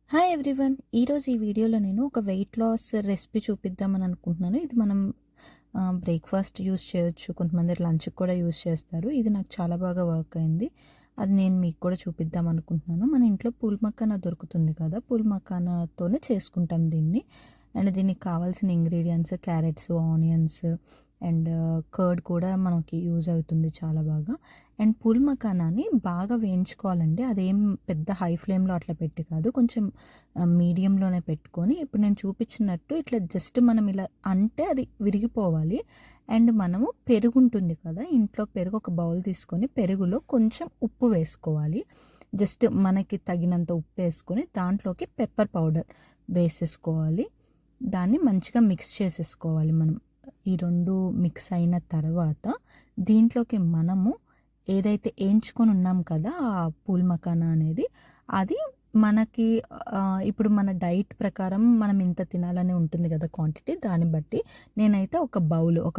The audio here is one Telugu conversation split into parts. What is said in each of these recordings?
Hi everyone. ఈరోజు ఈ వీడియోలో నేను ఒక వెయిట్ లాస్ రెసిపీ చూపిద్దామని అనుకుంటున్నాను. ఇది మనం బ్రేక్‌ఫాస్ట్ యూజ్ చేయొచ్చు. కొంతమంది లంచ్‌కి కూడా యూజ్ చేస్తారు. ఇది నాకు చాలా బాగా వర్క్ అయింది. అది నేను మీకు కూడా చూపిద్దాం అనుకుంటున్నాను. మన ఇంట్లో పూల్ మఖానా దొరుకుతుంది కదా! పూల్ మఖానాతోనే చేసుకుంటాం దీన్ని. అండ్ దీనికి కావాల్సిన ingredients carrots, onions and curd కూడా మనకి యూజ్ అవుతుంది చాలా బాగా. అండ్ పూల్ మఖానాని బాగా వేయించుకోవాలండి. అదేం పెద్ద హై ఫ్లేమ్‌లో అట్లా పెట్టి కాదు. కొంచెం మీడియంలోనే పెట్టుకొని ఇప్పుడు నేను చూపించినట్టు ఇట్లా జస్ట్ మనం ఇలా అంటే అది విరిగిపోవాలి. అండ్ మనము పెరుగు ఉంటుంది కదా! ఇంట్లో పెరుగు ఒక బౌల్ తీసుకొని పెరుగులో కొంచెం ఉప్పు వేసుకోవాలి. జస్ట్ మనకి తగినంత ఉప్పు వేసుకొని దాంట్లోకి పెప్పర్ పౌడర్ వేసేసుకోవాలి. దాన్ని మంచిగా మిక్స్ చేసేసుకోవాలి మనం. ఈ 2 మిక్స్ అయిన తర్వాత దీంట్లోకి మనము ఏదైతే ఏంచుకొని ఉన్నాం కదా! ఆ పూల్ మఖానా అనేది అది మనకి ఇప్పుడు మన డైట్ ప్రకారం మనం ఇంత తినాలని ఉంటుంది కదా క్వాంటిటీ. దాన్ని బట్టి నేనైతే ఒక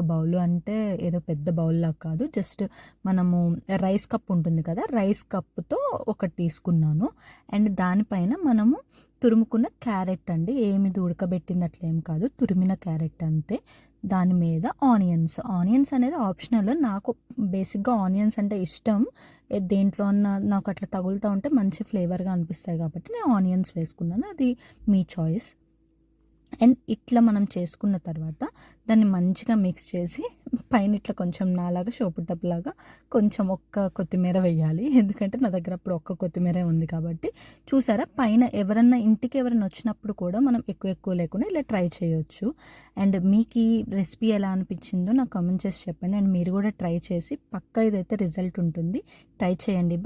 బౌలు అంటే ఏదో పెద్ద బౌల్‌లా కాదు. జస్ట్ మనము రైస్ కప్ ఉంటుంది కదా! రైస్ కప్‌తో ఒకటి తీసుకున్నాను. అండ్ దానిపైన మనము తురుముకున్న క్యారెట్ అండి. ఏమిది ఉడకబెట్టింది అట్లా ఏం కాదు. తురిమిన క్యారెట్ అంతే. దాని మీద ఆనియన్స్ అనేది ఆప్షనల్. నాకు బేసిక్‌గా ఆనియన్స్ అంటే ఇష్టం. దేంట్లో అన్నా నాకు అట్లా తగులుతా ఉంటే మంచి ఫ్లేవర్‌గా అనిపిస్తాయి కాబట్టి నేను ఆనియన్స్ వేసుకున్నాను. అది మీ చాయిస్. అండ్ ఇట్లా మనం చేసుకున్న తర్వాత దాన్ని మంచిగా మిక్స్ చేసి పైన ఇట్లా కొంచెం నాలాగా షోపుటప్లాగా కొంచెం ఒక్క కొత్తిమీర వేయాలి. ఎందుకంటే నా దగ్గర అప్పుడు ఒక్క కొత్తిమీరే ఉంది కాబట్టి. చూసారా పైన ఇంటికి ఎవరైనా వచ్చినప్పుడు కూడా మనం ఎక్కువ లేకుండా ఇలా ట్రై చేయొచ్చు. అండ్ మీకు ఈ రెసిపీ ఎలా అనిపించిందో నాకు కామెంట్ చేసి చెప్పండి. అండ్ మీరు కూడా ట్రై చేసి పక్కా ఇదైతే రిజల్ట్ ఉంటుంది. ట్రై చేయండి.